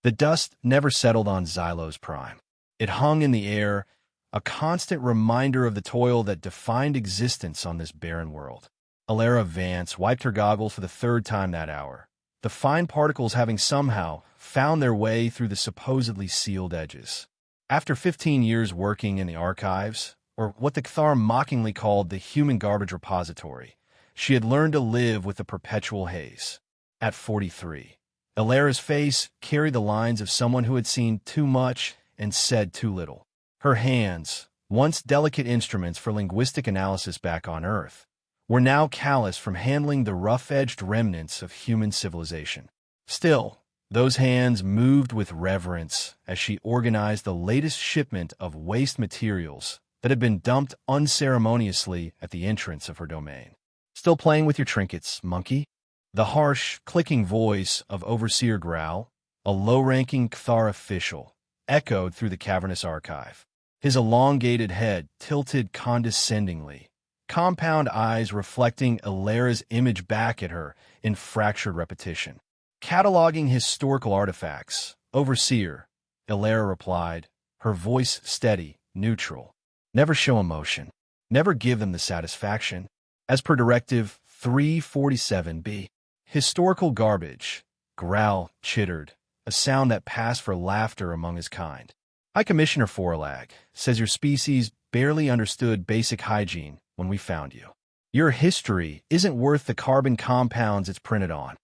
The dust never settled on Xylo's prime. It hung in the air, a constant reminder of the toil that defined existence on this barren world. Alara Vance wiped her goggles for the third time that hour, the fine particles having somehow found their way through the supposedly sealed edges. After 15 years working in the archives, or what the Cthar mockingly called the human garbage repository, she had learned to live with the perpetual haze. At 43, Alara's face carried the lines of someone who had seen too much and said too little. Her hands, once delicate instruments for linguistic analysis back on Earth, were now callous from handling the rough-edged remnants of human civilization. Still, those hands moved with reverence as she organized the latest shipment of waste materials that had been dumped unceremoniously at the entrance of her domain. "Still playing with your trinkets, monkey?" The harsh, clicking voice of Overseer Growl, a low-ranking Cthar official, echoed through the cavernous archive. His elongated head tilted condescendingly, compound eyes reflecting Alara's image back at her in fractured repetition. "Cataloging historical artifacts, Overseer," Alara replied, her voice steady, neutral. "Never show emotion. Never give them the satisfaction. As per Directive 347B. Historical garbage," Growl chittered, a sound that passed for laughter among his kind. "High Commissioner Forlag says your species barely understood basic hygiene when we found you. Your history isn't worth the carbon compounds it's printed on."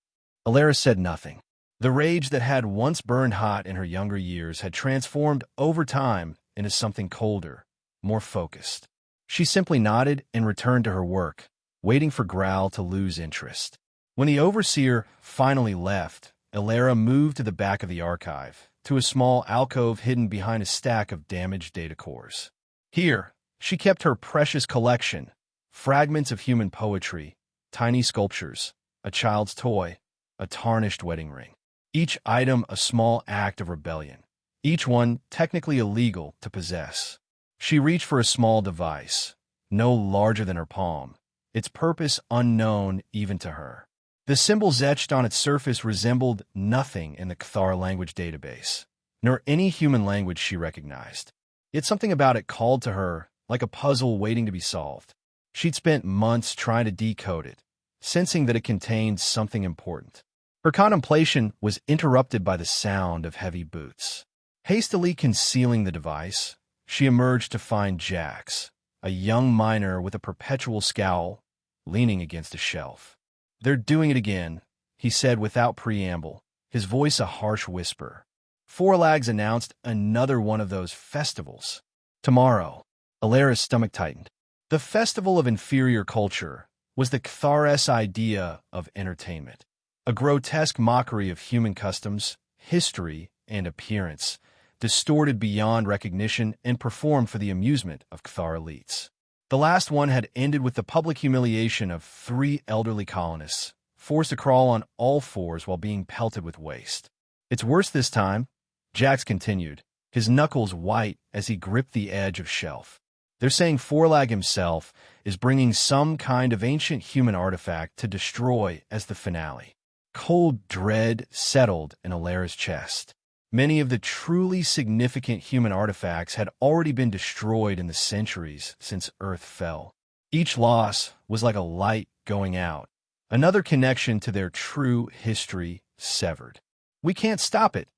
Alara said nothing. The rage that had once burned hot in her younger years had transformed over time into something colder, more focused. She simply nodded and returned to her work, waiting for Growl to lose interest. When the Overseer finally left, Alara moved to the back of the archive, to a small alcove hidden behind a stack of damaged data cores. Here, she kept her precious collection, fragments of human poetry, tiny sculptures, a child's toy, a tarnished wedding ring. Each item a small act of rebellion, each one technically illegal to possess. She reached for a small device, no larger than her palm, its purpose unknown even to her. The symbols etched on its surface resembled nothing in the Cthar language database, nor any human language she recognized. Yet something about it called to her, like a puzzle waiting to be solved. She'd spent months trying to decode it, sensing that it contained something important. Her contemplation was interrupted by the sound of heavy boots. Hastily concealing the device, she emerged to find Jax, a young miner with a perpetual scowl, leaning against a shelf. "They're doing it again," he said without preamble, his voice a harsh whisper. Forlags announced another one of those festivals. Tomorrow, Alara's stomach tightened. The Festival of Inferior Culture was the Cthar's idea of entertainment, a grotesque mockery of human customs, history, and appearance, distorted beyond recognition and performed for the amusement of Cthar elites. The last one had ended with the public humiliation of 3 elderly colonists, forced to crawl on all fours while being pelted with waste. "It's worse this time," Jax continued, his knuckles white as he gripped the edge of shelf. "They're saying Forlag himself is bringing some kind of ancient human artifact to destroy as the finale." Cold dread settled in Alara's chest. Many of the truly significant human artifacts had already been destroyed in the centuries since Earth fell. Each loss was like a light going out, another connection to their true history severed. "We can't stop it,"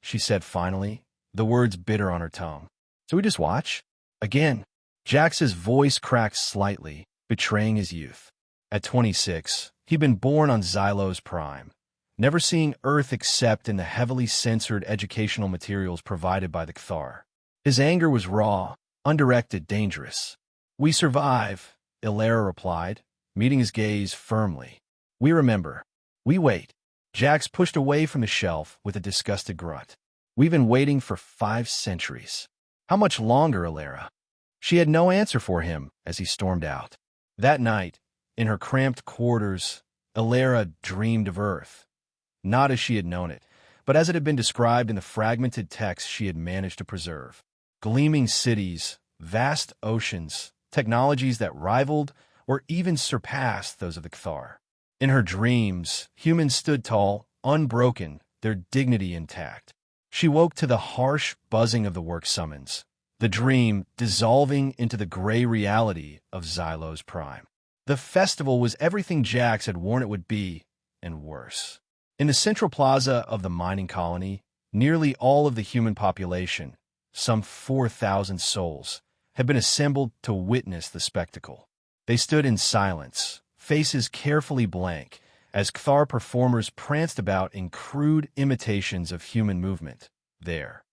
she said finally, the words bitter on her tongue. "So we just watch?" Again, Jax's voice cracked slightly, betraying his youth. At 26, he'd been born on Xylo's prime, never seeing Earth except in the heavily censored educational materials provided by the Cthar. His anger was raw, undirected, dangerous. "We survive," Alara replied, meeting his gaze firmly. "We remember. We wait." Jax pushed away from the shelf with a disgusted grunt. "We've been waiting for 5 centuries. How much longer, Alara?" She had no answer for him as he stormed out. That night, in her cramped quarters, Alara dreamed of Earth. Not as she had known it, but as it had been described in the fragmented text she had managed to preserve. Gleaming cities, vast oceans, technologies that rivaled or even surpassed those of the Cthar. In her dreams, humans stood tall, unbroken, their dignity intact. She woke to the harsh buzzing of the work summons, the dream dissolving into the gray reality of Xylo's prime. The festival was everything Jax had warned it would be, and worse. In the central plaza of the mining colony, nearly all of the human population, some 4,000 souls, had been assembled to witness the spectacle. They stood in silence, faces carefully blank, as Kthar performers pranced about in crude imitations of human movement, their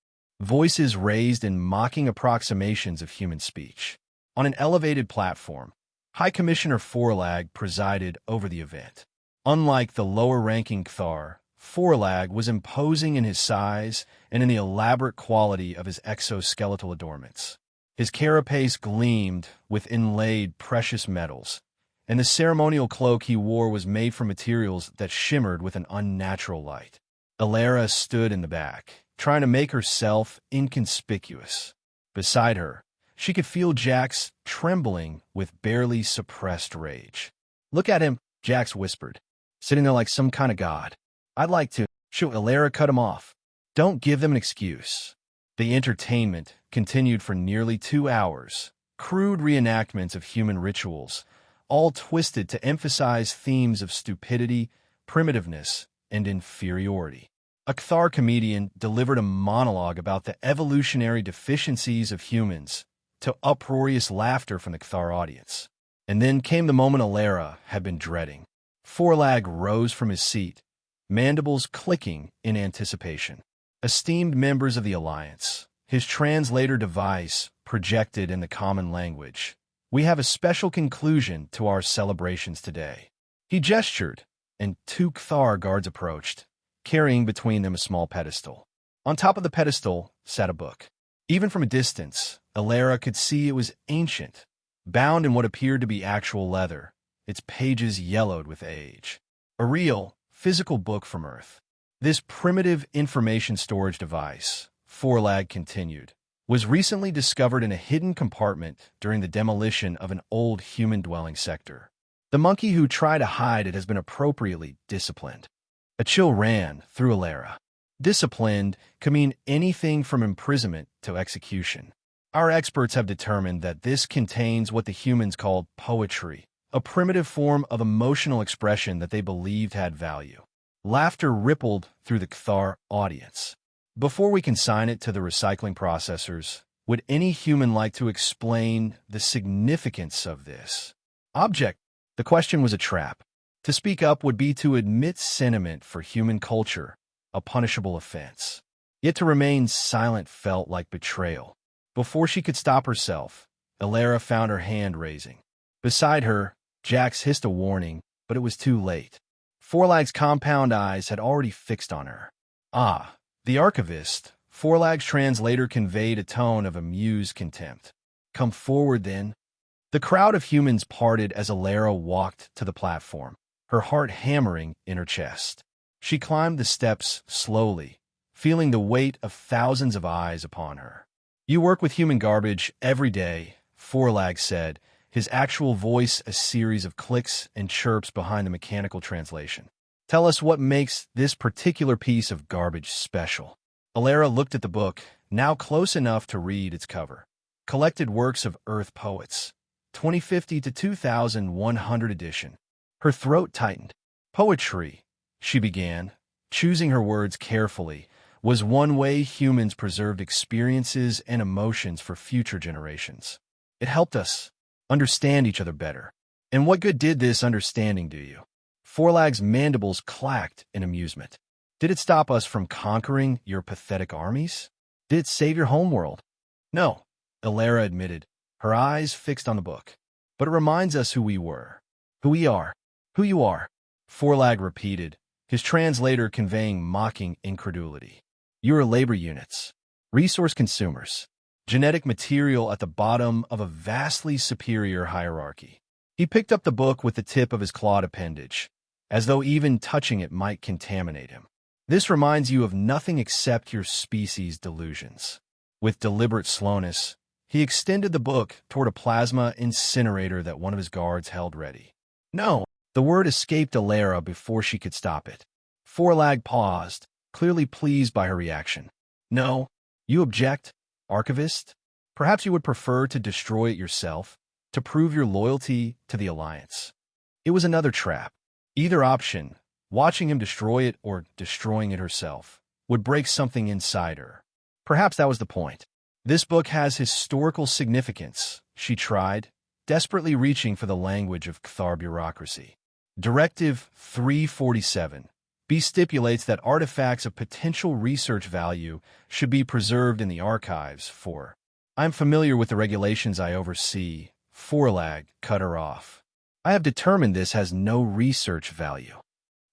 voices raised in mocking approximations of human speech. On an elevated platform, High Commissioner Forlag presided over the event. Unlike the lower-ranking Kthar, Forlag was imposing in his size and in the elaborate quality of his exoskeletal adornments. His carapace gleamed with inlaid precious metals, and the ceremonial cloak he wore was made from materials that shimmered with an unnatural light. Alara stood in the back, trying to make herself inconspicuous. Beside her, she could feel Jax trembling with barely suppressed rage. "Look at him," Jax whispered, "sitting there like some kind of god. I'd like to—" Alara cut him off. "Don't give them an excuse." The entertainment continued for nearly 2 hours, crude reenactments of human rituals, all twisted to emphasize themes of stupidity, primitiveness, and inferiority. A Kthar comedian delivered a monologue about the evolutionary deficiencies of humans, to uproarious laughter from the Kthar audience. And then came the moment Alara had been dreading. Forlag rose from his seat, mandibles clicking in anticipation. Esteemed members of the Alliance, his translator device projected in the common language, we have a special conclusion to our celebrations today. He gestured, and 2 Kthar guards approached, carrying between them a small pedestal. On top of the pedestal sat a book. Even from a distance, Alara could see it was ancient, bound in what appeared to be actual leather, its pages yellowed with age. A real, physical book from Earth. This primitive information storage device, Forlag continued, was recently discovered in a hidden compartment during the demolition of an old human-dwelling sector. The monkey who tried to hide it has been appropriately disciplined. A chill ran through Alara. Disciplined could mean anything from imprisonment to execution. Our experts have determined that this contains what the humans called poetry, a primitive form of emotional expression that they believed had value. Laughter rippled through the Kthar audience. Before we consign it to the recycling processors, would any human like to explain the significance of this object? The question was a trap. To speak up would be to admit sentiment for human culture, a punishable offense. Yet to remain silent felt like betrayal. Before she could stop herself, Alara found her hand raising. Beside her, Jax hissed a warning, but it was too late. Forlag's compound eyes had already fixed on her. "Ah, the archivist," Forlag's translator conveyed a tone of amused contempt. "Come forward, then." The crowd of humans parted as Alara walked to the platform, her heart hammering in her chest. She climbed the steps slowly, feeling the weight of thousands of eyes upon her. "You work with human garbage every day," Forlag said, his actual voice a series of clicks and chirps behind the mechanical translation. "Tell us what makes this particular piece of garbage special." Alara looked at the book, now close enough to read its cover. Collected Works of Earth Poets, 2050 to 2100 edition. Her throat tightened. "Poetry," she began, choosing her words carefully, "was one way humans preserved experiences and emotions for future generations. It helped us understand each other better. And what good did this understanding do you?" Forlag's mandibles clacked in amusement. "Did it stop us from conquering your pathetic armies? Did it save your homeworld?" "No," Alara admitted, her eyes fixed on the book. "But it reminds us who we were, who we are, who you are," Forlag repeated, his translator conveying mocking incredulity. "You are labor units, resource consumers, genetic material at the bottom of a vastly superior hierarchy." He picked up the book with the tip of his clawed appendage, as though even touching it might contaminate him. "This reminds you of nothing except your species' delusions." With deliberate slowness, he extended the book toward a plasma incinerator that one of his guards held ready. "No!" The word escaped Alara before she could stop it. Forlag paused, clearly pleased by her reaction. No. You object, archivist? Perhaps you would prefer to destroy it yourself, to prove your loyalty to the Alliance. It was another trap. Either option, watching him destroy it or destroying it herself, would break something inside her. Perhaps that was the point. This book has historical significance, she tried, desperately reaching for the language of Cathar bureaucracy. Directive 347 B stipulates that artifacts of potential research value should be preserved in the archives for. I'm familiar with the regulations I oversee. Forlag cut her off. I have determined this has no research value.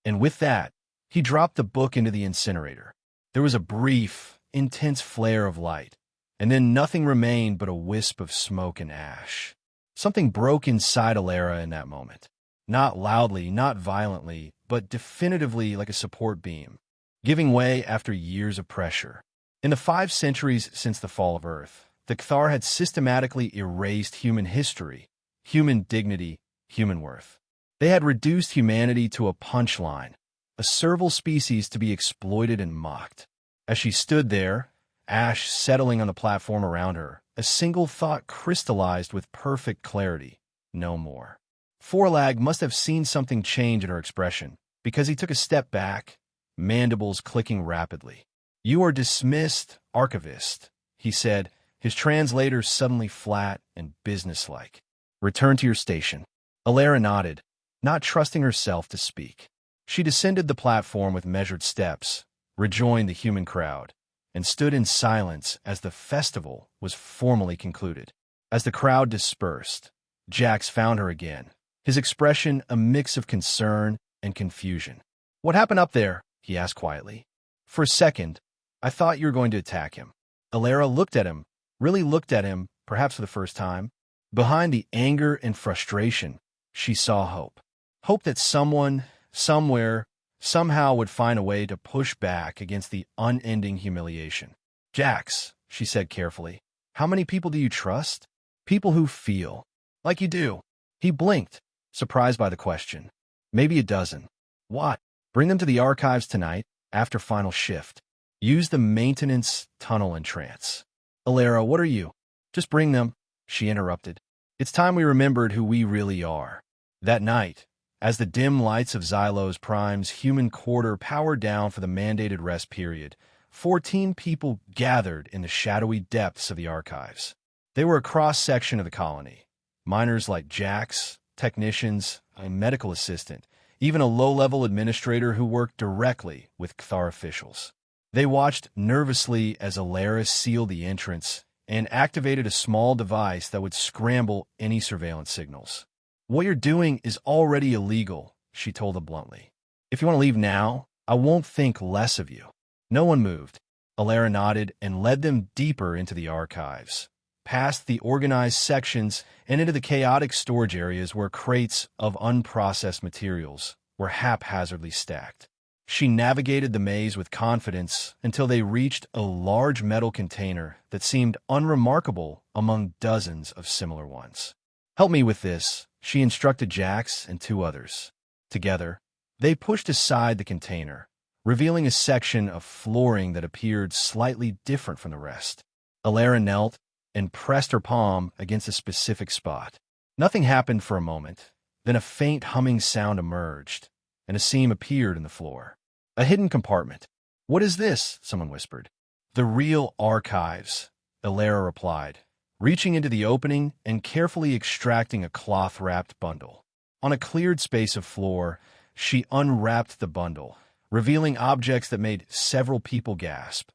And with that, he dropped the book into the incinerator. There was a brief, intense flare of light, and then nothing remained but a wisp of smoke and ash. Something broke inside Alara in that moment. Not loudly, not violently, but definitively like a support beam, giving way after years of pressure. In the 5 centuries since the fall of Earth, the Cathar had systematically erased human history, human dignity, human worth. They had reduced humanity to a punchline, a servile species to be exploited and mocked. As she stood there, ash settling on the platform around her, a single thought crystallized with perfect clarity: no more. Forlag must have seen something change in her expression, because he took a step back, mandibles clicking rapidly. "You are dismissed, archivist," he said, his translator suddenly flat and businesslike. "Return to your station." Alara nodded, not trusting herself to speak. She descended the platform with measured steps, rejoined the human crowd, and stood in silence as the festival was formally concluded. As the crowd dispersed, Jax found her again, his expression a mix of concern and confusion. "What happened up there?" he asked quietly. "For a second, I thought you were going to attack him." Alara looked at him, really looked at him, perhaps for the first time. Behind the anger and frustration, she saw hope. Hope that someone, somewhere, somehow would find a way to push back against the unending humiliation. "Jax," she said carefully, "how many people do you trust?" "People who feel. Like you do." He blinked, surprised by the question. "Maybe a dozen." "What?" "Bring them to the archives tonight, after final shift. Use the maintenance tunnel entrance." "Alara, what are you?" "Just bring them," she interrupted. "It's time we remembered who we really are." That night, as the dim lights of Xylos Prime's human quarter powered down for the mandated rest period, 14 people gathered in the shadowy depths of the archives. They were a cross-section of the colony. Miners like Jax, technicians, a medical assistant, even a low-level administrator who worked directly with Cathar officials. They watched nervously as Alara sealed the entrance and activated a small device that would scramble any surveillance signals. "What you're doing is already illegal," she told them bluntly. "If you want to leave now, I won't think less of you." No one moved. Alara nodded and led them deeper into the archives, past the organized sections and into the chaotic storage areas where crates of unprocessed materials were haphazardly stacked. She navigated the maze with confidence until they reached a large metal container that seemed unremarkable among dozens of similar ones. "Help me with this," she instructed Jax and 2 others. Together, they pushed aside the container, revealing a section of flooring that appeared slightly different from the rest. Alara knelt and pressed her palm against a specific spot. Nothing happened for a moment, then a faint humming sound emerged, and a seam appeared in the floor. "A hidden compartment." "What is this?" someone whispered. "The real archives," Alara replied, reaching into the opening and carefully extracting a cloth-wrapped bundle. On a cleared space of floor, she unwrapped the bundle, revealing objects that made several people gasp.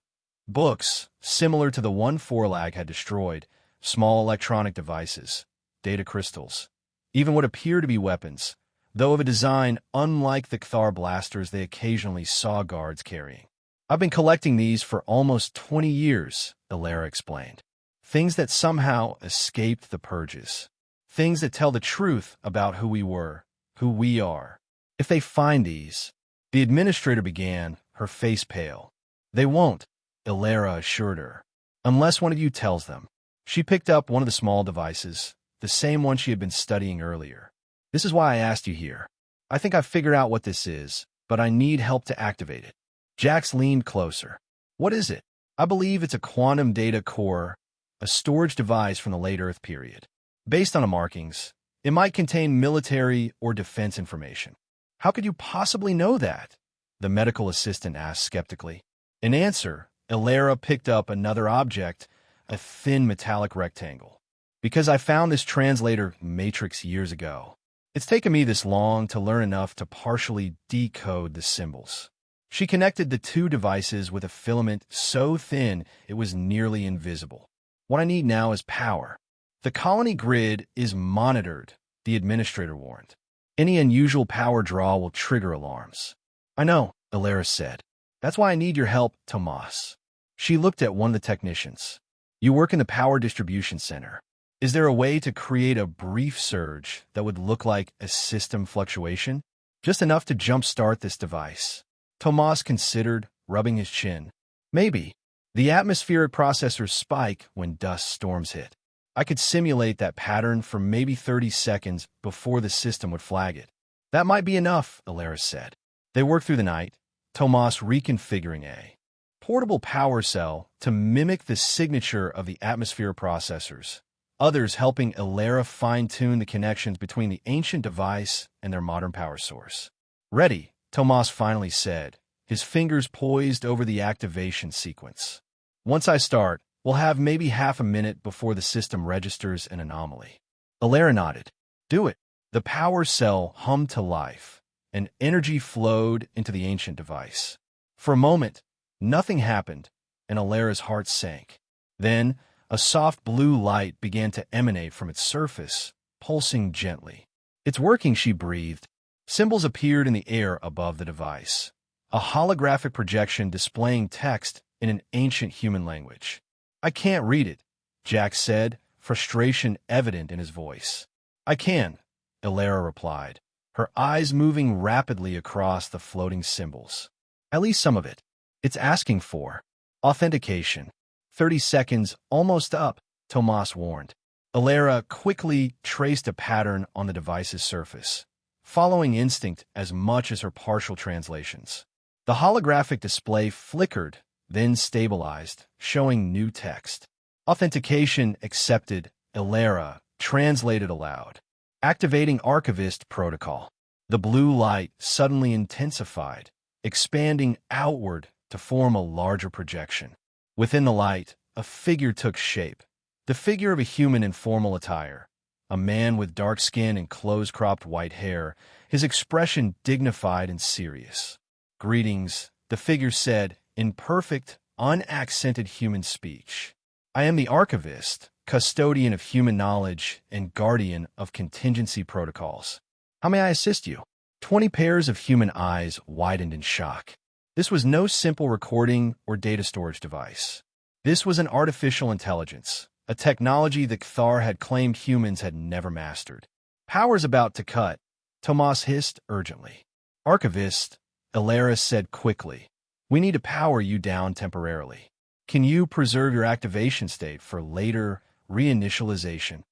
Books, similar to the one Forlag had destroyed, small electronic devices, data crystals, even what appear to be weapons, though of a design unlike the Cathar blasters they occasionally saw guards carrying. "I've been collecting these for almost 20 years, Alara explained. "Things that somehow escaped the purges. Things that tell the truth about who we were, who we are. If they find these," the administrator began, her face pale. "They won't," Alara assured her, "unless one of you tells them." She picked up one of the small devices, the same one she had been studying earlier. "This is why I asked you here. I think I've figured out what this is, but I need help to activate it." Jax leaned closer. "What is it?" I believe it's a quantum data core, a storage device from the late Earth period. Based on the markings, it might contain military or defense information. How could you possibly know that? The medical assistant asked skeptically. In answer, Elara picked up another object, a thin metallic rectangle. Because I found this translator matrix years ago. It's taken me this long to learn enough to partially decode the symbols. She connected the two devices with a filament so thin it was nearly invisible. What I need now is power. The colony grid is monitored, the administrator warned. Any unusual power draw will trigger alarms. I know, Elara said. That's why I need your help, Tomas. She looked at one of the technicians. You work in the power distribution center. Is there a way to create a brief surge that would look like a system fluctuation? Just enough to jumpstart this device. Tomas considered, rubbing his chin. Maybe. The atmospheric processors spike when dust storms hit. I could simulate that pattern for maybe 30 seconds before the system would flag it. That might be enough, Elara said. They worked through the night, Tomas reconfiguring a portable power cell to mimic the signature of the atmosphere processors, others helping Elara fine-tune the connections between the ancient device and their modern power source. Ready, Tomas finally said, his fingers poised over the activation sequence. Once I start, we'll have maybe half a minute before the system registers an anomaly. Elara nodded. Do it. The power cell hummed to life, and energy flowed into the ancient device. For a moment, nothing happened, and Alara's heart sank. Then, a soft blue light began to emanate from its surface, pulsing gently. It's working, she breathed. Symbols appeared in the air above the device. A holographic projection displaying text in an ancient human language. I can't read it, Jack said, frustration evident in his voice. I can, Elara replied, her eyes moving rapidly across the floating symbols. At least some of it. It's asking for authentication. 30 seconds, almost up, Tomas warned. Elara quickly traced a pattern on the device's surface, following instinct as much as her partial translations. The holographic display flickered, then stabilized, showing new text. Authentication accepted, Elara translated aloud. Activating archivist protocol. The blue light suddenly intensified, expanding outward to form a larger projection. Within the light, a figure took shape. The figure of a human in formal attire. A man with dark skin and close-cropped white hair, his expression dignified and serious. Greetings, the figure said, in perfect, unaccented human speech. I am the archivist, custodian of human knowledge, and guardian of contingency protocols. How may I assist you? 20 pairs of human eyes widened in shock. This was no simple recording or data storage device. This was an artificial intelligence, a technology the Cthar had claimed humans had never mastered. Power's about to cut, Tomas hissed urgently. Archivist, Elara said quickly. We need to power you down temporarily. Can you preserve your activation state for later reinitialization?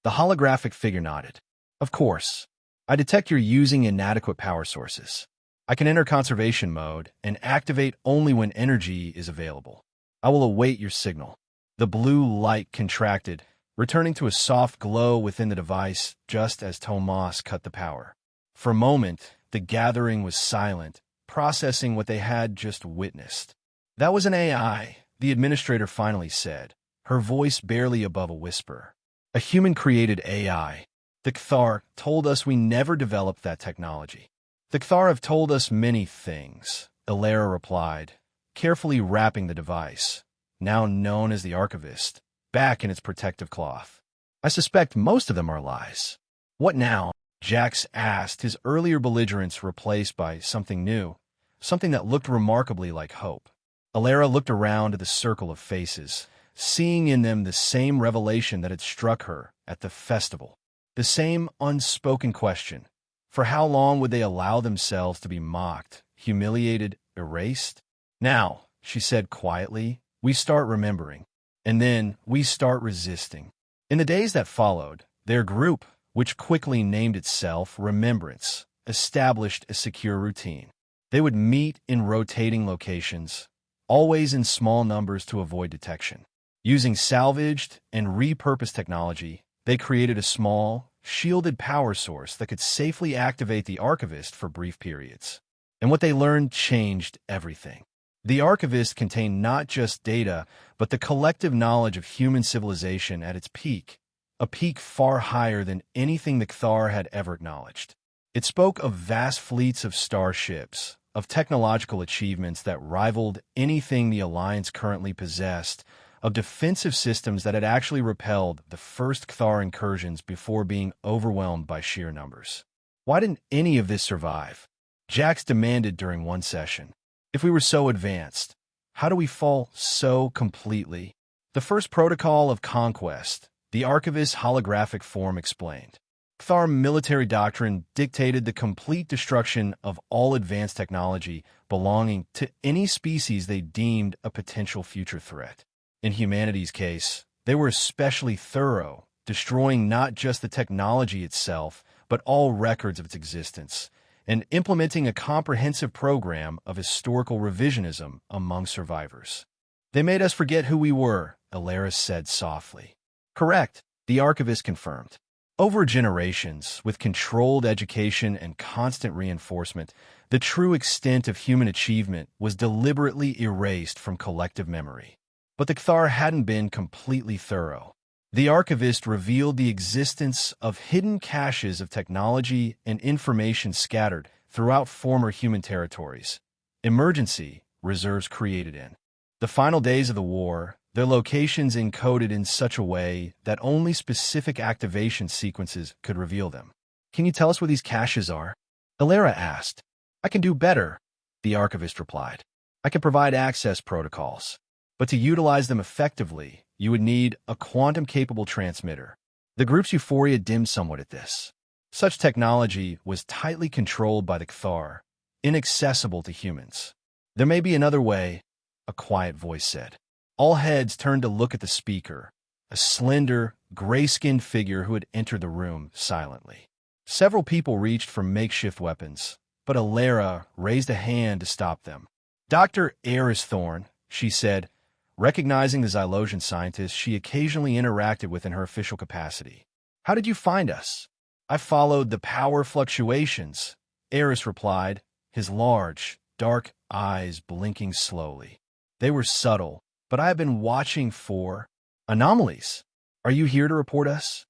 The holographic figure nodded. Of course. I detect you're using inadequate power sources. I can enter conservation mode and activate only when energy is available. I will await your signal. The blue light contracted, returning to a soft glow within the device just as Tomas cut the power. For a moment, the gathering was silent, processing what they had just witnessed. That was an AI, the administrator finally said, her voice barely above a whisper. A human-created AI. The Cthar told us we never developed that technology. The Cthar have told us many things, Elara replied, carefully wrapping the device, now known as the archivist, back in its protective cloth. I suspect most of them are lies. What now? Jax asked, his earlier belligerence replaced by something new, something that looked remarkably like hope. Elara looked around at the circle of faces, seeing in them the same revelation that had struck her at the festival. The same unspoken question. For how long would they allow themselves to be mocked, humiliated, erased? Now, she said quietly, we start remembering. And then we start resisting. In the days that followed, their group, which quickly named itself Remembrance, established a secure routine. They would meet in rotating locations, always in small numbers to avoid detection. Using salvaged and repurposed technology, they created a small, shielded power source that could safely activate the archivist for brief periods. And what they learned changed everything. The archivist contained not just data, but the collective knowledge of human civilization at its peak, a peak far higher than anything the Cthar had ever acknowledged. It spoke of vast fleets of starships, of technological achievements that rivaled anything the Alliance currently possessed, of defensive systems that had actually repelled the first Cthar incursions before being overwhelmed by sheer numbers. Why didn't any of this survive? Jax demanded during one session. If we were so advanced, how do we fall so completely? The first protocol of conquest, the Archivist's holographic form explained. Cthar military doctrine dictated the complete destruction of all advanced technology belonging to any species they deemed a potential future threat. In humanity's case, they were especially thorough, destroying not just the technology itself, but all records of its existence, and implementing a comprehensive program of historical revisionism among survivors. They made us forget who we were, Alaris said softly. Correct, the archivist confirmed. Over generations, with controlled education and constant reinforcement, the true extent of human achievement was deliberately erased from collective memory. But the Cthar hadn't been completely thorough. The archivist revealed the existence of hidden caches of technology and information scattered throughout former human territories, emergency reserves created in the final days of the war, their locations encoded in such a way that only specific activation sequences could reveal them. Can you tell us where these caches are? Alara asked. I can do better, the archivist replied. I can provide access protocols, but to utilize them effectively, you would need a quantum-capable transmitter. The group's euphoria dimmed somewhat at this. Such technology was tightly controlled by the Cthar, inaccessible to humans. There may be another way, a quiet voice said. All heads turned to look at the speaker, a slender, gray-skinned figure who had entered the room silently. Several people reached for makeshift weapons, but Alara raised a hand to stop them. Dr. Eris Thorne, she said, recognizing the Xylosian scientist she occasionally interacted with in her official capacity. How did you find us? I followed the power fluctuations, Eris replied, his large, dark eyes blinking slowly. They were subtle, but I have been watching for anomalies. Are you here to report us?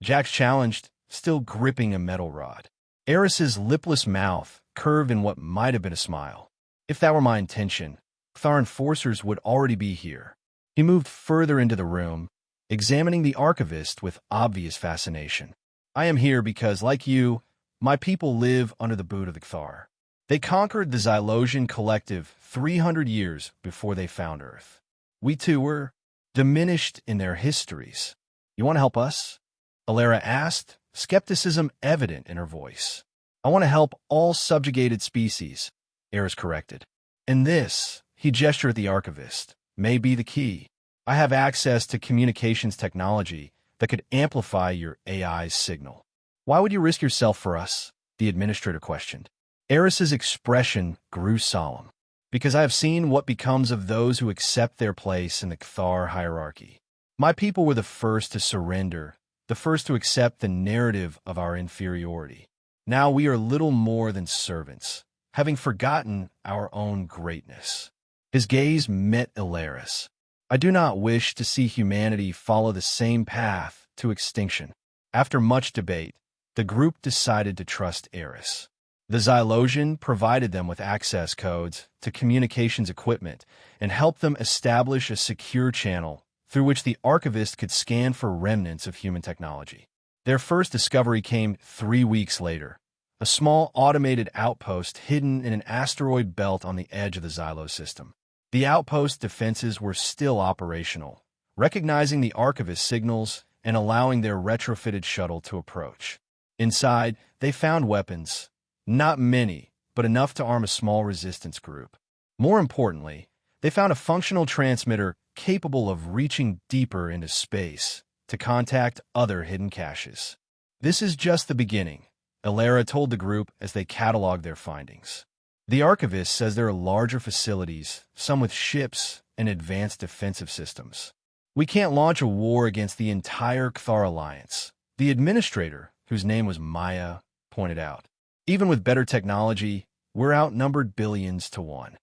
Jax challenged, still gripping a metal rod. Eris's lipless mouth curved in what might have been a smile. If that were my intention, Cthar enforcers would already be here. He moved further into the room, examining the archivist with obvious fascination. I am here because, like you, my people live under the boot of the Cthar. They conquered the Xylosian collective 300 years before they found Earth. We too were diminished in their histories. You want to help us? Alara asked, skepticism evident in her voice. I want to help all subjugated species, Eris corrected. And this, he gestured at the archivist, may be the key. I have access to communications technology that could amplify your AI's signal. Why would you risk yourself for us? The administrator questioned. Eris's expression grew solemn. Because I have seen what becomes of those who accept their place in the Cthar hierarchy. My people were the first to surrender, the first to accept the narrative of our inferiority. Now we are little more than servants, having forgotten our own greatness. His gaze met Alaris. I do not wish to see humanity follow the same path to extinction. After much debate, the group decided to trust Eris. The Xylosian provided them with access codes to communications equipment and helped them establish a secure channel through which the archivist could scan for remnants of human technology. Their first discovery came 3 weeks later, a small automated outpost hidden in an asteroid belt on the edge of the Xylos system. The outpost's defenses were still operational, recognizing the archivist signals and allowing their retrofitted shuttle to approach. Inside, they found weapons. Not many, but enough to arm a small resistance group. More importantly, they found a functional transmitter capable of reaching deeper into space to contact other hidden caches. This is just the beginning, Alara told the group as they cataloged their findings. The archivist says there are larger facilities, some with ships and advanced defensive systems. We can't launch a war against the entire Cthar Alliance, the administrator, whose name was Maya, pointed out. Even with better technology, we're outnumbered billions to one.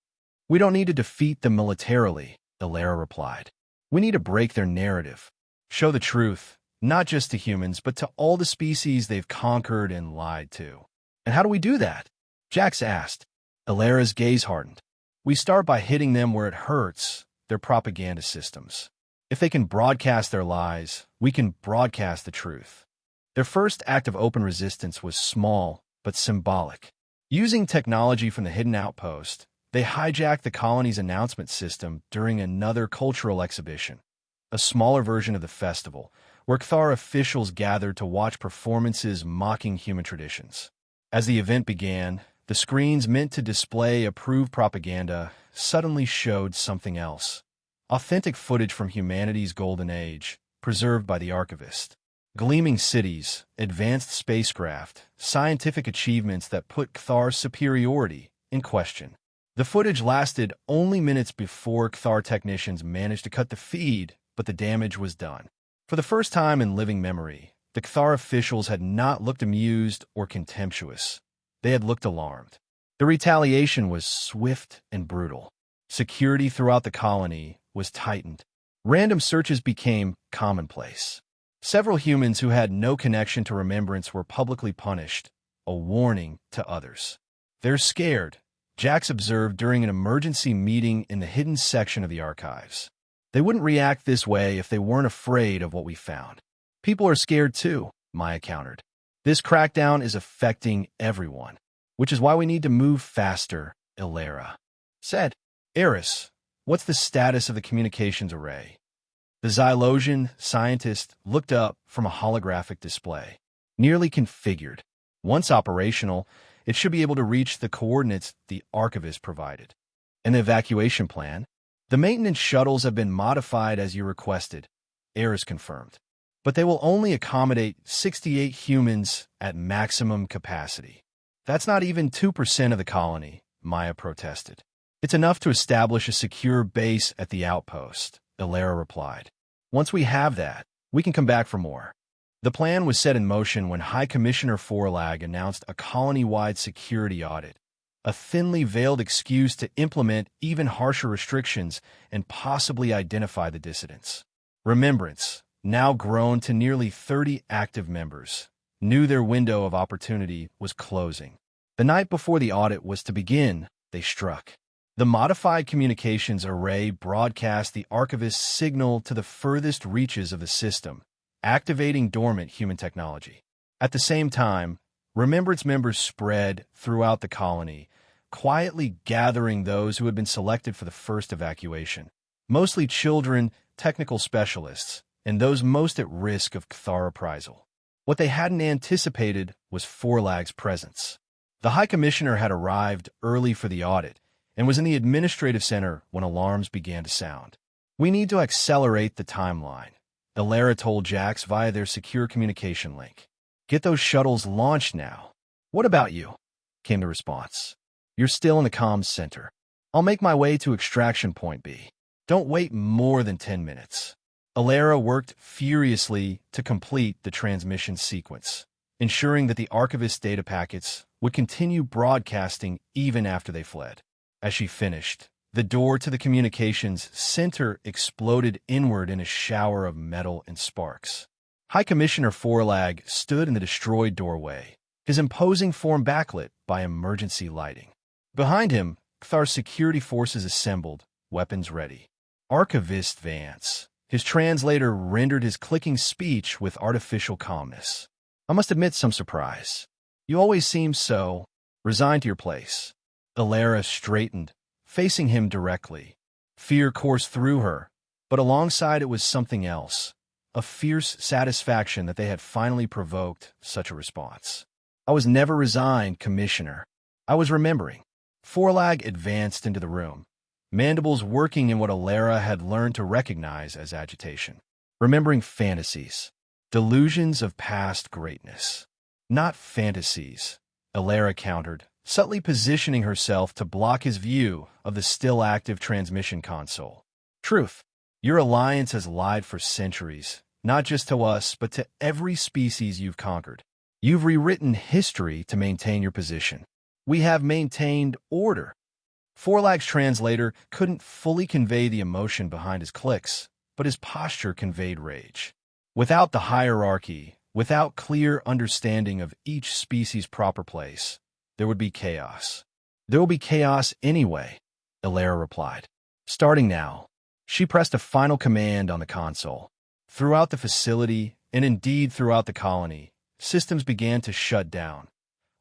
We don't need to defeat them militarily, Ilera replied. We need to break their narrative, show the truth, not just to humans, but to all the species they've conquered and lied to. And how do we do that? Jax asked. Ilera's gaze hardened. We start by hitting them where it hurts, their propaganda systems. If they can broadcast their lies, we can broadcast the truth. Their first act of open resistance was small, but symbolic. Using technology from the hidden outpost, they hijacked the colony's announcement system during another cultural exhibition, a smaller version of the festival, where Cthar officials gathered to watch performances mocking human traditions. As the event began, the screens meant to display approved propaganda suddenly showed something else. Authentic footage from humanity's golden age, preserved by the archivist. Gleaming cities, advanced spacecraft, scientific achievements that put Cthar's superiority in question. The footage lasted only minutes before Cthar technicians managed to cut the feed, but the damage was done. For the first time in living memory, the Cthar officials had not looked amused or contemptuous. They had looked alarmed. The retaliation was swift and brutal. Security throughout the colony was tightened. Random searches became commonplace. Several humans who had no connection to remembrance were publicly punished, a warning to others. They're scared, Jax observed during an emergency meeting in the hidden section of the archives. They wouldn't react this way if they weren't afraid of what we found. People are scared too, Maya countered. This crackdown is affecting everyone, which is why we need to move faster, Ilera said. Eris, what's the status of the communications array? The Xylosian scientist looked up from a holographic display. Nearly configured. Once operational, it should be able to reach the coordinates the archivist provided. And the evacuation plan? The maintenance shuttles have been modified as you requested, Eris confirmed. But they will only accommodate 68 humans at maximum capacity. That's not even 2% of the colony, Maya protested. It's enough to establish a secure base at the outpost, Ilera replied. Once we have that, we can come back for more. The plan was set in motion when High Commissioner Forlag announced a colony-wide security audit, a thinly veiled excuse to implement even harsher restrictions and possibly identify the dissidents. Remembrance, now grown to nearly 30 active members, knew their window of opportunity was closing. The night before the audit was to begin, they struck. The modified communications array broadcast the archivist's signal to the furthest reaches of the system, activating dormant human technology. At the same time, Remembrance members spread throughout the colony, quietly gathering those who had been selected for the first evacuation, mostly children, technical specialists, and those most at risk of Cthar reprisal. What they hadn't anticipated was Forlag's presence. The High Commissioner had arrived early for the audit and was in the administrative center when alarms began to sound. We need to accelerate the timeline, Ilera told Jax via their secure communication link. Get those shuttles launched now. What about you? Came the response. You're still in the comms center. I'll make my way to extraction point B. Don't wait more than 10 minutes. Ilera worked furiously to complete the transmission sequence, ensuring that the archivist's data packets would continue broadcasting even after they fled. As she finished, the door to the communications center exploded inward in a shower of metal and sparks. High Commissioner Forlag stood in the destroyed doorway, his imposing form backlit by emergency lighting. Behind him, Cthar's security forces assembled, weapons ready. Archivist Vance. His translator rendered his clicking speech with artificial calmness. I must admit some surprise. You always seem so resigned to your place. Ilera straightened, facing him directly. Fear coursed through her, but alongside it was something else, a fierce satisfaction that they had finally provoked such a response. I was never resigned, Commissioner. I was remembering. Forlag advanced into the room, mandibles working in what Ilera had learned to recognize as agitation. Remembering fantasies, delusions of past greatness. Not fantasies, Ilera countered, subtly positioning herself to block his view of the still-active transmission console. Truth. Your alliance has lied for centuries, not just to us, but to every species you've conquered. You've rewritten history to maintain your position. We have maintained order. Forlag's translator couldn't fully convey the emotion behind his clicks, but his posture conveyed rage. Without the hierarchy, without clear understanding of each species' proper place, there would be chaos. There will be chaos anyway, Ilera replied. Starting now. She pressed a final command on the console. Throughout the facility, and indeed throughout the colony, systems began to shut down.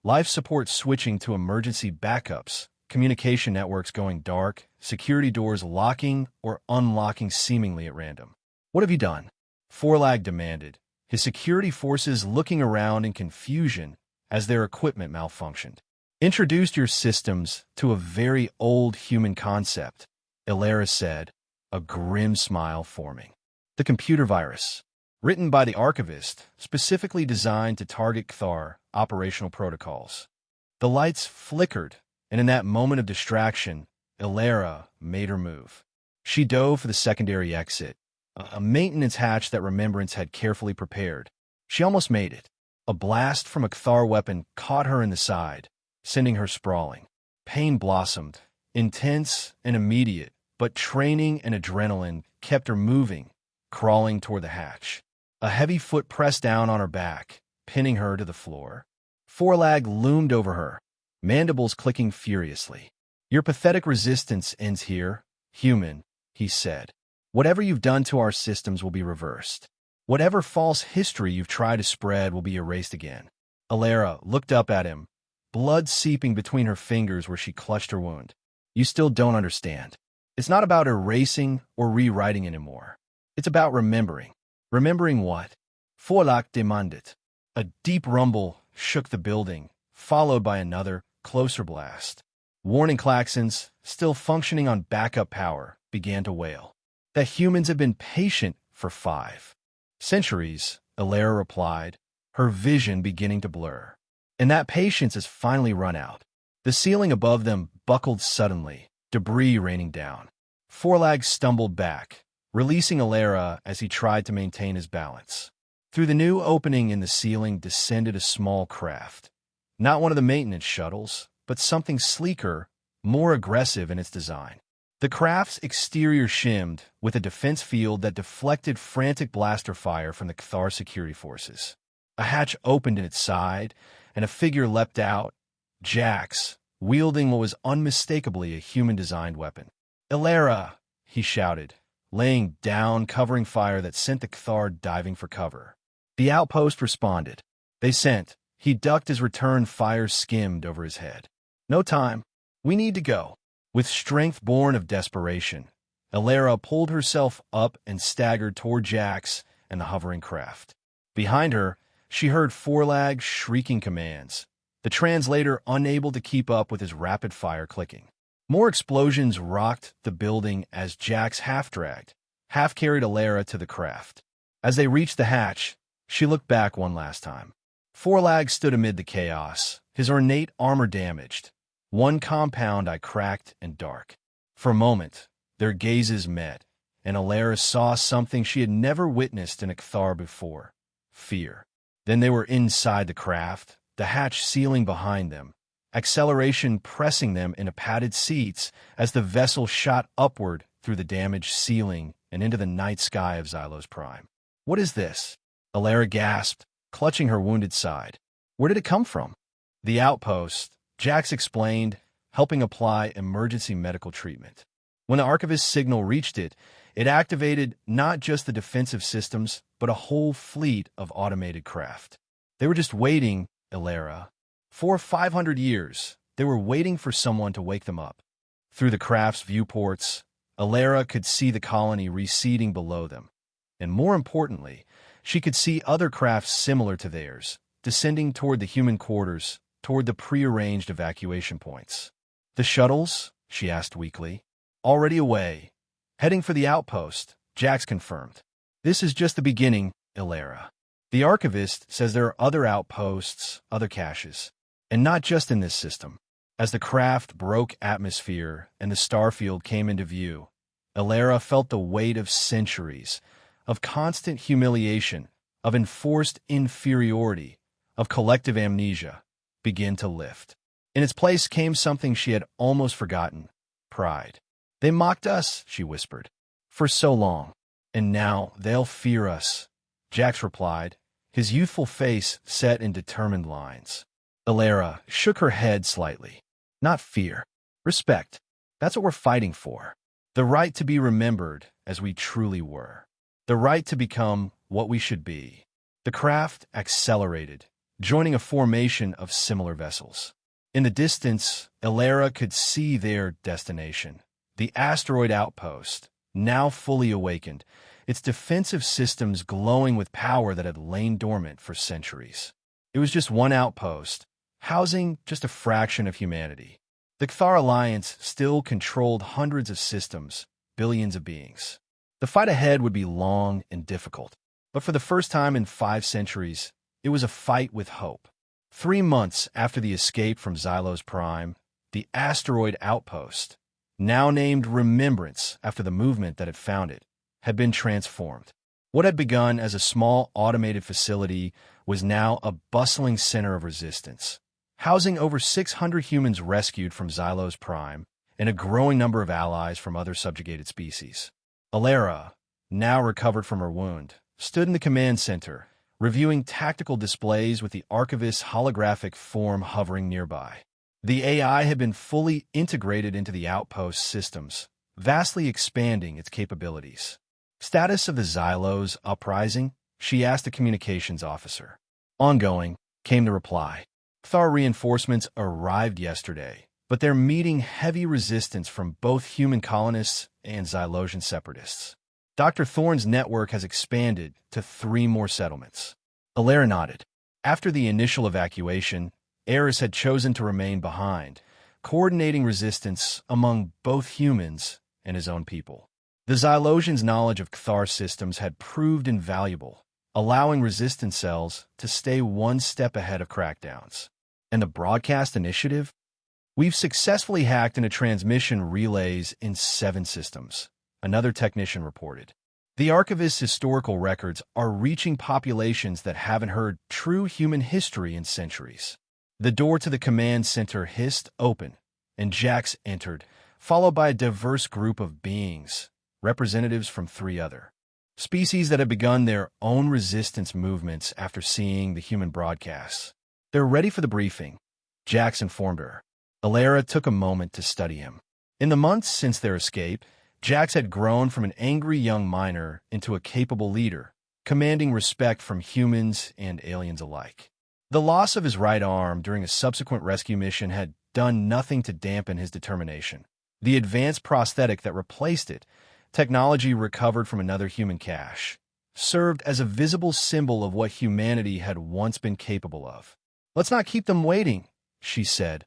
Life support switching to emergency backups, communication networks going dark, security doors locking or unlocking seemingly at random. What have you done? Forlag demanded, his security forces looking around in confusion as their equipment malfunctioned. Introduced your systems to a very old human concept, Ilera said, a grim smile forming. The computer virus, written by the archivist, specifically designed to target Cthar operational protocols. The lights flickered, and in that moment of distraction, Ilera made her move. She dove for the secondary exit, a maintenance hatch that Remembrance had carefully prepared. She almost made it. A blast from a Cthar weapon caught her in the side, sending her sprawling. Pain blossomed, intense and immediate, but training and adrenaline kept her moving, crawling toward the hatch. A heavy foot pressed down on her back, pinning her to the floor. Forlag loomed over her, mandibles clicking furiously. Your pathetic resistance ends here, human, he said. Whatever you've done to our systems will be reversed. Whatever false history you've tried to spread will be erased again. Ilera looked up at him, blood seeping between her fingers where she clutched her wound. You still don't understand. It's not about erasing or rewriting anymore. It's about remembering. Remembering what? Forlag demanded. A deep rumble shook the building, followed by another, closer blast. Warning klaxons, still functioning on backup power, began to wail. That humans have been patient for 5 centuries, Ilera replied, her vision beginning to blur. And that patience has finally run out. The ceiling above them buckled suddenly, debris raining down. Forlag stumbled back, releasing Ilera as he tried to maintain his balance. Through the new opening in the ceiling descended a small craft. Not one of the maintenance shuttles, but something sleeker, more aggressive in its design. The craft's exterior shimmed with a defense field that deflected frantic blaster fire from the Cthar security forces. A hatch opened in its side, and a figure leapt out, Jax, wielding what was unmistakably a human-designed weapon. Ilera, he shouted, laying down covering fire that sent the Cthar diving for cover. The outpost responded. They sent. He ducked as return fire skimmed over his head. No time. We need to go. With strength born of desperation, Ilera pulled herself up and staggered toward Jax and the hovering craft. Behind her, she heard Forlag shrieking commands, the translator unable to keep up with his rapid-fire clicking. More explosions rocked the building as Jax half-dragged, half-carried Ilera to the craft. As they reached the hatch, she looked back one last time. Forlag stood amid the chaos, his ornate armor damaged, one compound eye cracked and dark. For a moment, their gazes met, and Ilera saw something she had never witnessed in a Cthar before: fear. Then they were inside the craft, the hatch sealing behind them, acceleration pressing them into padded seats as the vessel shot upward through the damaged ceiling and into the night sky of Xylos Prime. What is this? Ilera gasped, clutching her wounded side. Where did it come from? The outpost, Jax explained, helping apply emergency medical treatment. When the archivist's signal reached it, it activated not just the defensive systems, but a whole fleet of automated craft. They were just waiting, Ilera. For 500 years, they were waiting for someone to wake them up. Through the craft's viewports, Ilera could see the colony receding below them. And more importantly, she could see other crafts similar to theirs, descending toward the human quarters, toward the prearranged evacuation points. The shuttles? She asked weakly. Already away. Heading for the outpost, Jax confirmed. This is just the beginning, Ilera. The archivist says there are other outposts, other caches. And not just in this system. As the craft broke atmosphere and the starfield came into view, Alara felt the weight of centuries, of constant humiliation, of enforced inferiority, of collective amnesia, begin to lift. In its place came something she had almost forgotten: pride. "They mocked us," she whispered, "for so long, and now they'll fear us," Jax replied, his youthful face set in determined lines. Alara shook her head slightly. "Not fear. Respect. That's what we're fighting for. The right to be remembered as we truly were. The right to become what we should be." The craft accelerated, joining a formation of similar vessels. In the distance, Alara could see their destination, the asteroid outpost, now fully awakened, its defensive systems glowing with power that had lain dormant for centuries. It was just one outpost, housing just a fraction of humanity. The Kthar Alliance still controlled hundreds of systems, billions of beings. The fight ahead would be long and difficult, but for the first time in 5 centuries, it was a fight with hope. 3 months after the escape from Xylos Prime, the asteroid outpost, now named Remembrance after the movement that had found it, had been transformed. What had begun as a small automated facility was now a bustling center of resistance, housing over 600 humans rescued from Xylos Prime and a growing number of allies from other subjugated species. Alara, now recovered from her wound, stood in the command center, reviewing tactical displays with the Archivist's holographic form hovering nearby. The AI had been fully integrated into the outpost systems, vastly expanding its capabilities. "Status of the Xylos uprising?" she asked the communications officer. "Ongoing," came the reply. "Kthar reinforcements arrived yesterday, but they're meeting heavy resistance from both human colonists and Xylosian separatists. Dr. Thorne's network has expanded to 3 more settlements." Alara nodded. After the initial evacuation, Eris had chosen to remain behind, coordinating resistance among both humans and his own people. The Xylosians' knowledge of Kthar systems had proved invaluable, allowing resistance cells to stay one step ahead of crackdowns. And the broadcast initiative? "We've successfully hacked into transmission relays in 7 systems," another technician reported. "The Archivist's historical records are reaching populations that haven't heard true human history in centuries." The door to the command center hissed open, and Jax entered, followed by a diverse group of beings, representatives from 3 other species that had begun their own resistance movements after seeing the human broadcasts. "They're ready for the briefing," Jax informed her. Alara took a moment to study him. In the months since their escape, Jax had grown from an angry young miner into a capable leader, commanding respect from humans and aliens alike. The loss of his right arm during a subsequent rescue mission had done nothing to dampen his determination. The advanced prosthetic that replaced it, technology recovered from another human cache, served as a visible symbol of what humanity had once been capable of. "Let's not keep them waiting," she said,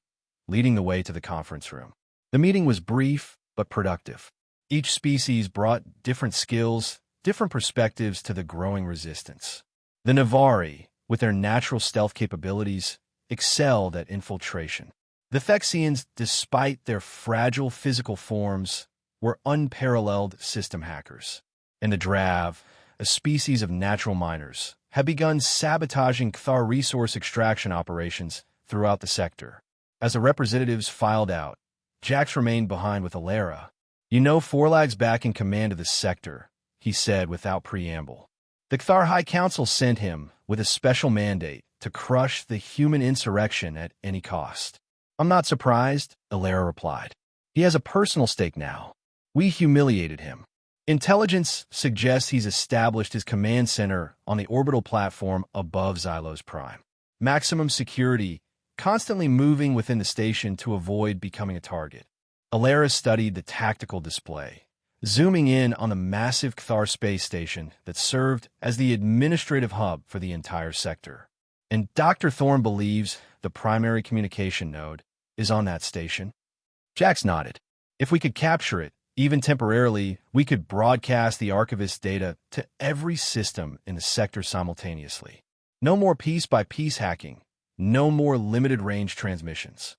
leading the way to the conference room. The meeting was brief but productive. Each species brought different skills, different perspectives to the growing resistance. The Navari, with their natural stealth capabilities, excelled at infiltration. The Thexians, despite their fragile physical forms, were unparalleled system hackers. And the Drav, a species of natural miners, had begun sabotaging Kthar resource extraction operations throughout the sector. As the representatives filed out, Jax remained behind with Alara. "You know Forlag's back in command of the sector," he said without preamble. "The Kthar High Council sent him with a special mandate to crush the human insurrection at any cost." "I'm not surprised," Alara replied. "He has a personal stake now. We humiliated him. Intelligence suggests he's established his command center on the orbital platform above Xylos Prime. Maximum security, constantly moving within the station to avoid becoming a target." Alara studied the tactical display, zooming in on the massive Kthar space station that served as the administrative hub for the entire sector. "And Dr. Thorne believes the primary communication node is on that station?" Jax nodded. "If we could capture it, even temporarily, we could broadcast the Archivist's data to every system in the sector simultaneously. No more piece-by-piece hacking, no more limited-range transmissions."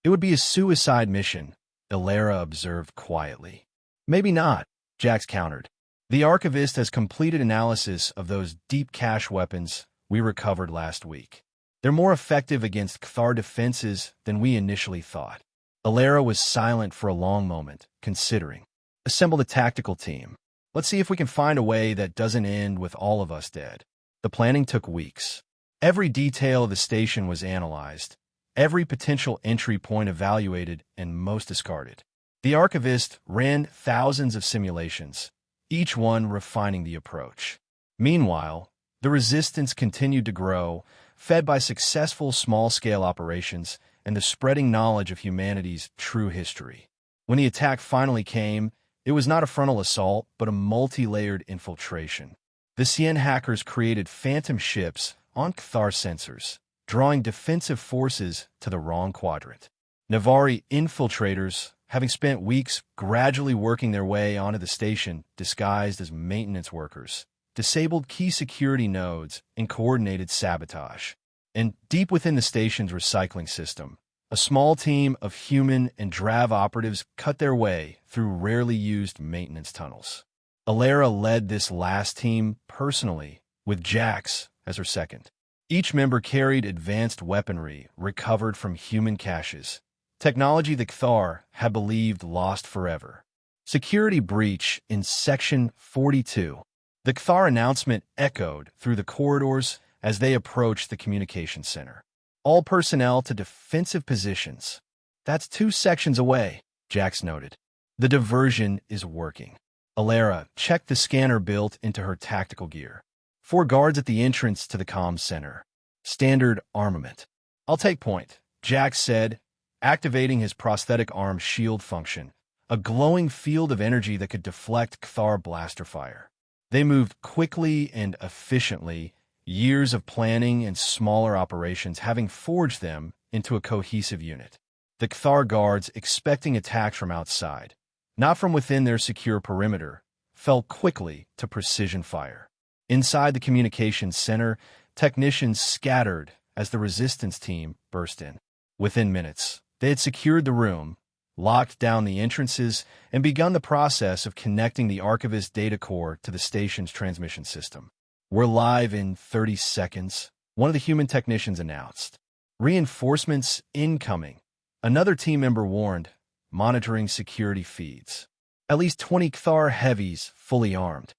It would be a suicide mission, Ilera observed quietly. Maybe not, Jax countered. The Archivist has completed analysis of those deep cache weapons we recovered last week. They're more effective against Cthar defenses than we initially thought. Ilera was silent for a long moment, considering. Assemble a tactical team. Let's see if we can find a way that doesn't end with all of us dead. The planning took weeks. Every detail of the station was analyzed, every potential entry point evaluated, and most discarded. The Archivist ran thousands of simulations, each one refining the approach. Meanwhile, the Resistance continued to grow, fed by successful small-scale operations and the spreading knowledge of humanity's true history. When the attack finally came, it was not a frontal assault, but a multi-layered infiltration. The Cien hackers created phantom ships on Cthar sensors, drawing defensive forces to the wrong quadrant. Navari infiltrators, having spent weeks gradually working their way onto the station disguised as maintenance workers, disabled key security nodes and coordinated sabotage. And deep within the station's recycling system, a small team of human and Drav operatives cut their way through rarely used maintenance tunnels. Ilera led this last team personally, with Jax as her second. Each member carried advanced weaponry recovered from human caches, technology the Cthar had believed lost forever. Security breach in Section 42. The Cthar announcement echoed through the corridors as they approached the communications center. All personnel to defensive positions. That's 2 sections away, Jax noted. The diversion is working. Ilera checked the scanner built into her tactical gear. 4 guards at the entrance to the comms center. Standard armament. I'll take point, Jax said, activating his prosthetic arm shield function, a glowing field of energy that could deflect Cthar blaster fire. They moved quickly and efficiently, years of planning and smaller operations having forged them into a cohesive unit. The Cthar guards, expecting attacks from outside, not from within their secure perimeter, fell quickly to precision fire. Inside the communications center, technicians scattered as the Resistance team burst in. Within minutes, they had secured the room, locked down the entrances, and begun the process of connecting the Archivist data core to the station's transmission system. "We're live in 30 seconds, one of the human technicians announced. "Reinforcements incoming," another team member warned, monitoring security feeds. "At least 20 Cthar heavies fully armed."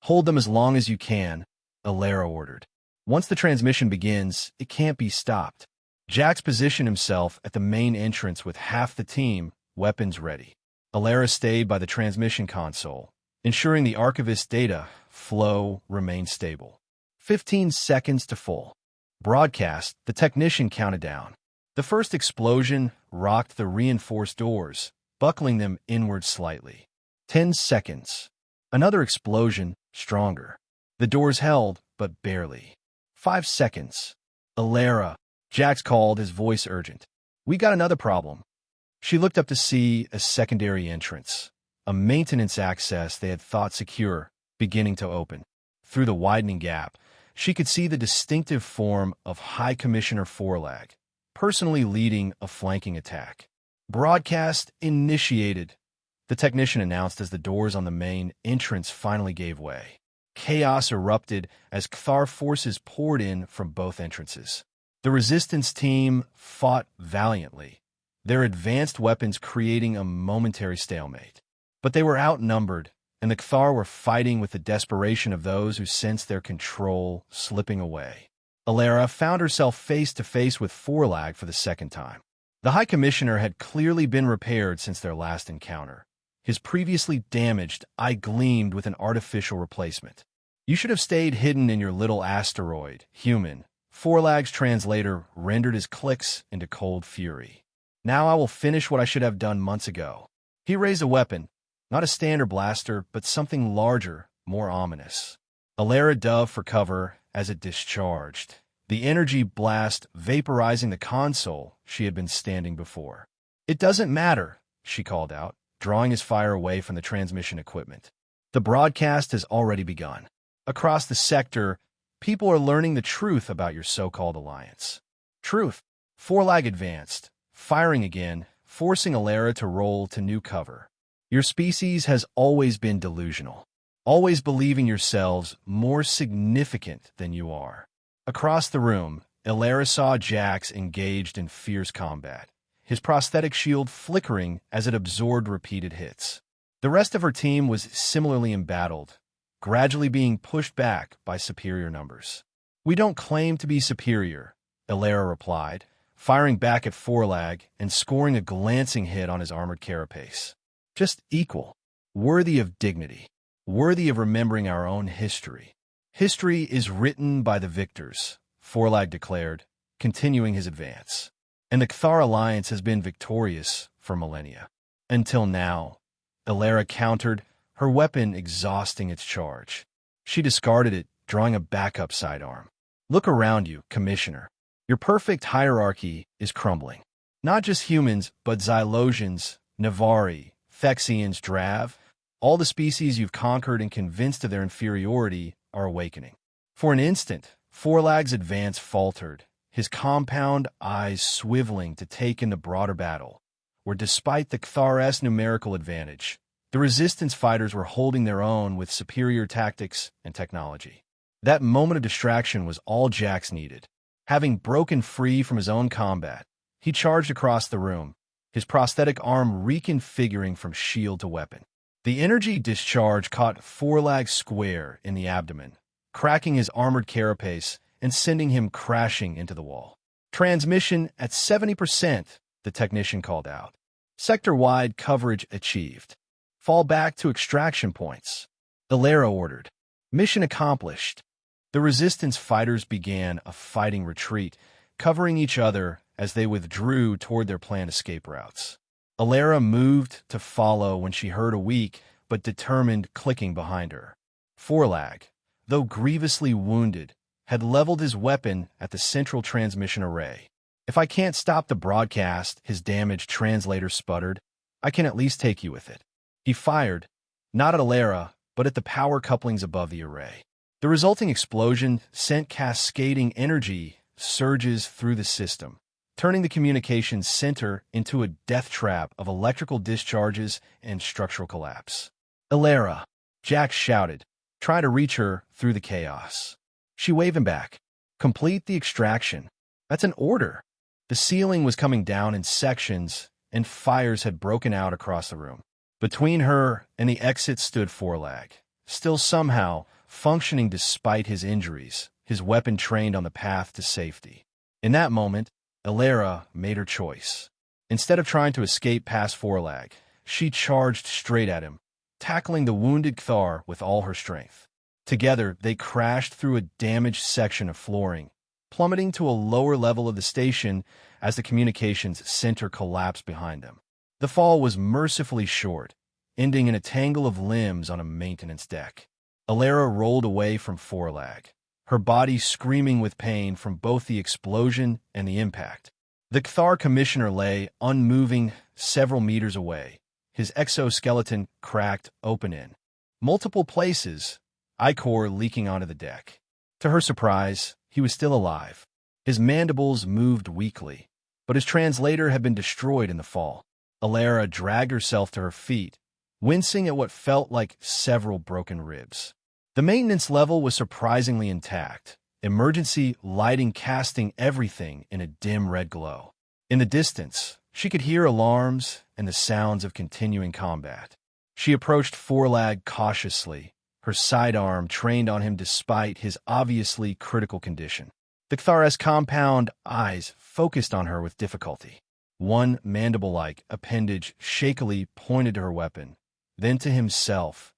"Hold them as long as you can," Ilera ordered. "Once the transmission begins, it can't be stopped." Jax positioned himself at the main entrance with half the team, weapons ready. Ilera stayed by the transmission console, ensuring the Archivist data flow remained stable. 15 seconds to full. Broadcast, the technician counted down. The first explosion rocked the reinforced doors, buckling them inward slightly. 10 seconds. Another explosion, stronger. The doors held, but barely. 5 seconds. "Ilera," Jax called, his voice urgent. "We got another problem." She looked up to see a secondary entrance, a maintenance access they had thought secure, beginning to open. Through the widening gap, she could see the distinctive form of High Commissioner Forlag, personally leading a flanking attack. "Broadcast initiated," the technician announced as the doors on the main entrance finally gave way. Chaos erupted as Cthar forces poured in from both entrances. The Resistance team fought valiantly, their advanced weapons creating a momentary stalemate. But they were outnumbered, and the Cthar were fighting with the desperation of those who sensed their control slipping away. Ilera found herself face to face with Forlag for the second time. The High Commissioner had clearly been repaired since their last encounter. His previously damaged eye gleamed with an artificial replacement. "You should have stayed hidden in your little asteroid, human," Forlag's translator rendered his clicks into cold fury. "Now I will finish what I should have done months ago." He raised a weapon, not a standard blaster, but something larger, more ominous. Ilera dove for cover as it discharged, the energy blast vaporizing the console she had been standing before. "It doesn't matter," she called out, drawing his fire away from the transmission equipment. "The broadcast has already begun. Across the sector, people are learning the truth about your so-called alliance." "Truth," Forlag advanced, firing again, forcing Alara to roll to new cover. Your species has always been delusional, always believing yourselves more significant than you are. Across the room, Alara saw Jax engaged in fierce combat, his prosthetic shield flickering as it absorbed repeated hits. The rest of her team was similarly embattled, gradually being pushed back by superior numbers. "We don't claim to be superior," Alara replied, firing back at Forlag and scoring a glancing hit on his armored carapace. "Just equal, worthy of dignity, worthy of remembering our own history. History is written by the victors," Forlag declared, continuing his advance. "And the Cathar Alliance has been victorious for millennia." "Until now," Alara countered, her weapon exhausting its charge. She discarded it, drawing a backup sidearm. "Look around you, Commissioner. Your perfect hierarchy is crumbling. Not just humans, but Xylosians, Navari, Thexians, Drav, all the species you've conquered and convinced of their inferiority are awakening." For an instant, Forlag's advance faltered, his compound eyes swiveling to take in the broader battle, where despite the Kthar's numerical advantage, the resistance fighters were holding their own with superior tactics and technology. That moment of distraction was all Jax needed. Having broken free from his own combat, he charged across the room, his prosthetic arm reconfiguring from shield to weapon. The energy discharge caught Forlag square in the abdomen, cracking his armored carapace and sending him crashing into the wall. "Transmission at 70%, the technician called out. "Sector-wide coverage achieved. Fall back to extraction points," Alara ordered. Mission accomplished. The resistance fighters began a fighting retreat, covering each other as they withdrew toward their planned escape routes. Alara moved to follow when she heard a weak but determined clicking behind her. Forlag, though grievously wounded, had leveled his weapon at the central transmission array. "If I can't stop the broadcast," his damaged translator sputtered, "I can at least take you with it." He fired, not at Alara, but at the power couplings above the array. The resulting explosion sent cascading energy surges through the system, turning the communications center into a death trap of electrical discharges and structural collapse. "Alara," Jax shouted, trying to reach her through the chaos. She waved him back. "Complete the extraction. That's an order." The ceiling was coming down in sections, and fires had broken out across the room. Between her and the exit stood Forlag, still somehow functioning despite his injuries, his weapon trained on the path to safety. In that moment, Alara made her choice. Instead of trying to escape past Forlag, she charged straight at him, tackling the wounded Cthar with all her strength. Together, they crashed through a damaged section of flooring, plummeting to a lower level of the station as the communications center collapsed behind them. The fall was mercifully short, ending in a tangle of limbs on a maintenance deck. Alara rolled away from Forlag, her body screaming with pain from both the explosion and the impact. The Cthar commissioner lay, unmoving, several meters away, his exoskeleton cracked open in multiple places, ichor leaking onto the deck. To her surprise, he was still alive. His mandibles moved weakly, but his translator had been destroyed in the fall. Alara dragged herself to her feet, wincing at what felt like several broken ribs. The maintenance level was surprisingly intact, emergency lighting casting everything in a dim red glow. In the distance, she could hear alarms and the sounds of continuing combat. She approached Forlag cautiously, her sidearm trained on him despite his obviously critical condition. The Cthar's compound eyes focused on her with difficulty. One mandible-like appendage shakily pointed to her weapon, then to himself,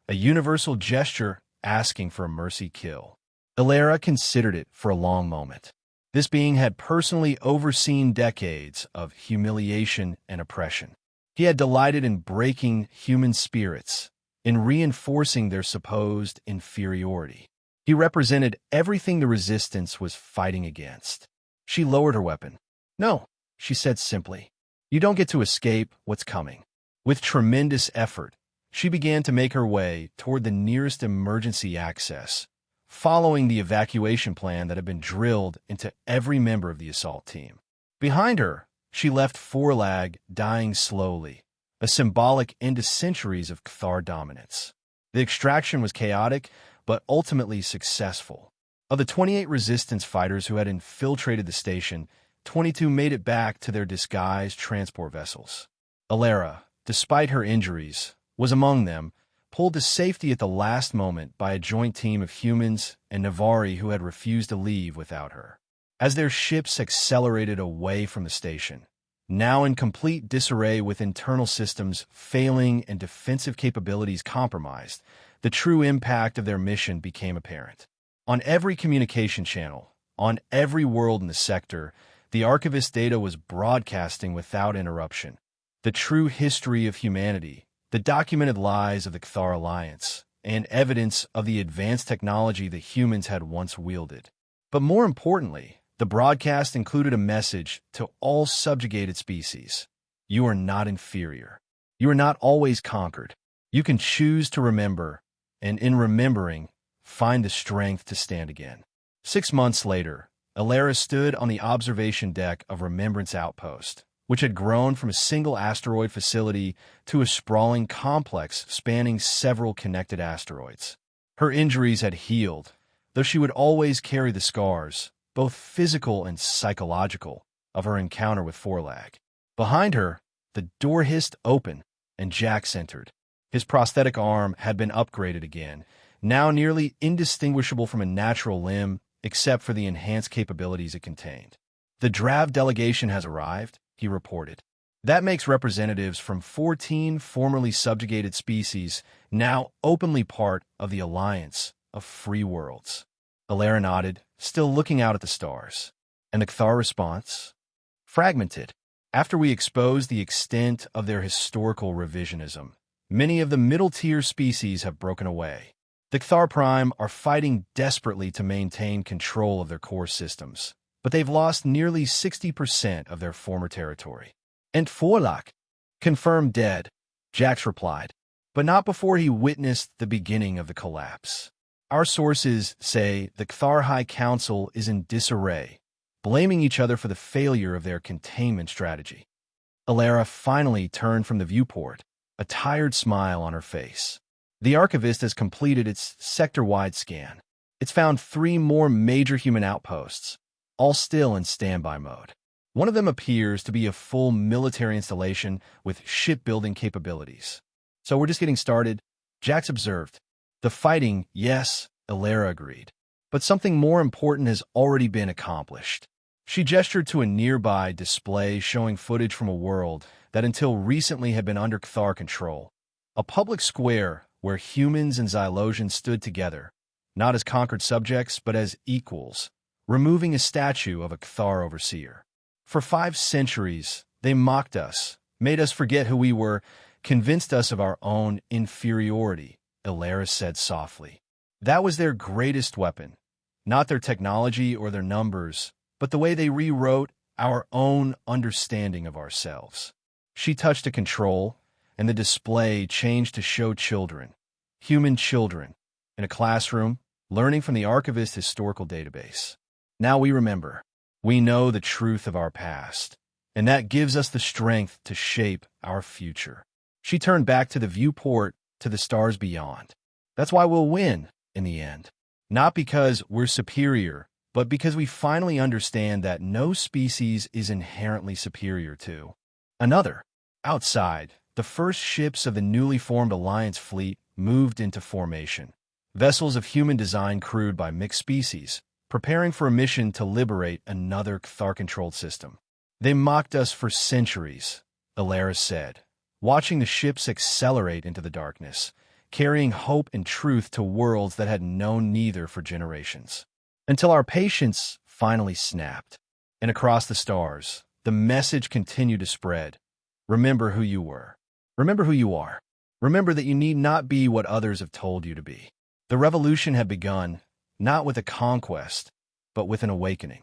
a universal gesture asking for a mercy kill. Alara considered it for a long moment. This being had personally overseen decades of humiliation and oppression. He had delighted in breaking human spirits, in reinforcing their supposed inferiority. He represented everything the resistance was fighting against. She lowered her weapon. "No," she said simply. "You don't get to escape what's coming." With tremendous effort, she began to make her way toward the nearest emergency access, following the evacuation plan that had been drilled into every member of the assault team. Behind her, She left Forlag dying slowly, a symbolic end to centuries of Cathar dominance. The extraction was chaotic, but ultimately successful. Of the 28 resistance fighters who had infiltrated the station, 22 made it back to their disguised transport vessels. Alara, despite her injuries, was among them, pulled to safety at the last moment by a joint team of humans and Navari who had refused to leave without her. As their ships accelerated away from the station, now in complete disarray with internal systems failing and defensive capabilities compromised, the true impact of their mission became apparent. On every communication channel, on every world in the sector, the Archivist data was broadcasting without interruption. The true history of humanity, the documented lies of the Cathar Alliance, and evidence of the advanced technology that humans had once wielded. But more importantly, the broadcast included a message to all subjugated species. You are not inferior. You are not always conquered. You can choose to remember, and in remembering, find the strength to stand again. 6 months later, Alara stood on the observation deck of Remembrance Outpost, which had grown from a single asteroid facility to a sprawling complex spanning several connected asteroids. Her injuries had healed, though she would always carry the scars, both physical and psychological, of her encounter with Forlag. Behind her, the door hissed open, and Jax entered. His prosthetic arm had been upgraded again, now nearly indistinguishable from a natural limb, except for the enhanced capabilities it contained. The Drav delegation has arrived, he reported. That makes representatives from 14 formerly subjugated species now openly part of the Alliance of Free Worlds. Alara nodded, still looking out at the stars. And the Cathar response? Fragmented. After we exposed the extent of their historical revisionism, many of the middle-tier species have broken away. The Cathar Prime are fighting desperately to maintain control of their core systems, but they've lost nearly 60% of their former territory. And Forlag, confirmed dead, Jax replied, but not before he witnessed the beginning of the collapse. Our sources say the Cathar High Council is in disarray, blaming each other for the failure of their containment strategy. Alara finally turned from the viewport, a tired smile on her face. The Archivist has completed its sector-wide scan. It's found 3 more major human outposts, all still in standby mode. One of them appears to be a full military installation with shipbuilding capabilities. So we're just getting started, Jax observed. The fighting, yes, Alara agreed. But something more important has already been accomplished. She gestured to a nearby display showing footage from a world that until recently had been under Cathar control. A public square where humans and Xylosians stood together, not as conquered subjects, but as equals, removing a statue of a Cathar overseer. For 5 centuries, they mocked us, made us forget who we were, convinced us of our own inferiority, Alara said softly. That was their greatest weapon, not their technology or their numbers, but the way they rewrote our own understanding of ourselves. She touched a control, and the display changed to show children, human children, in a classroom, learning from the Archivist historical database. Now we remember. We know the truth of our past, and that gives us the strength to shape our future. She turned back to the viewport, to the stars beyond. That's why we'll win, in the end. Not because we're superior, but because we finally understand that no species is inherently superior to another. Outside, the first ships of the newly formed Alliance fleet moved into formation. Vessels of human design crewed by mixed species, preparing for a mission to liberate another Cathar-controlled system. They mocked us for centuries, Alara said, watching the ships accelerate into the darkness, carrying hope and truth to worlds that had known neither for generations. Until our patience finally snapped. And across the stars, the message continued to spread. Remember who you were. Remember who you are. Remember that you need not be what others have told you to be. The revolution had begun, not with a conquest, but with an awakening.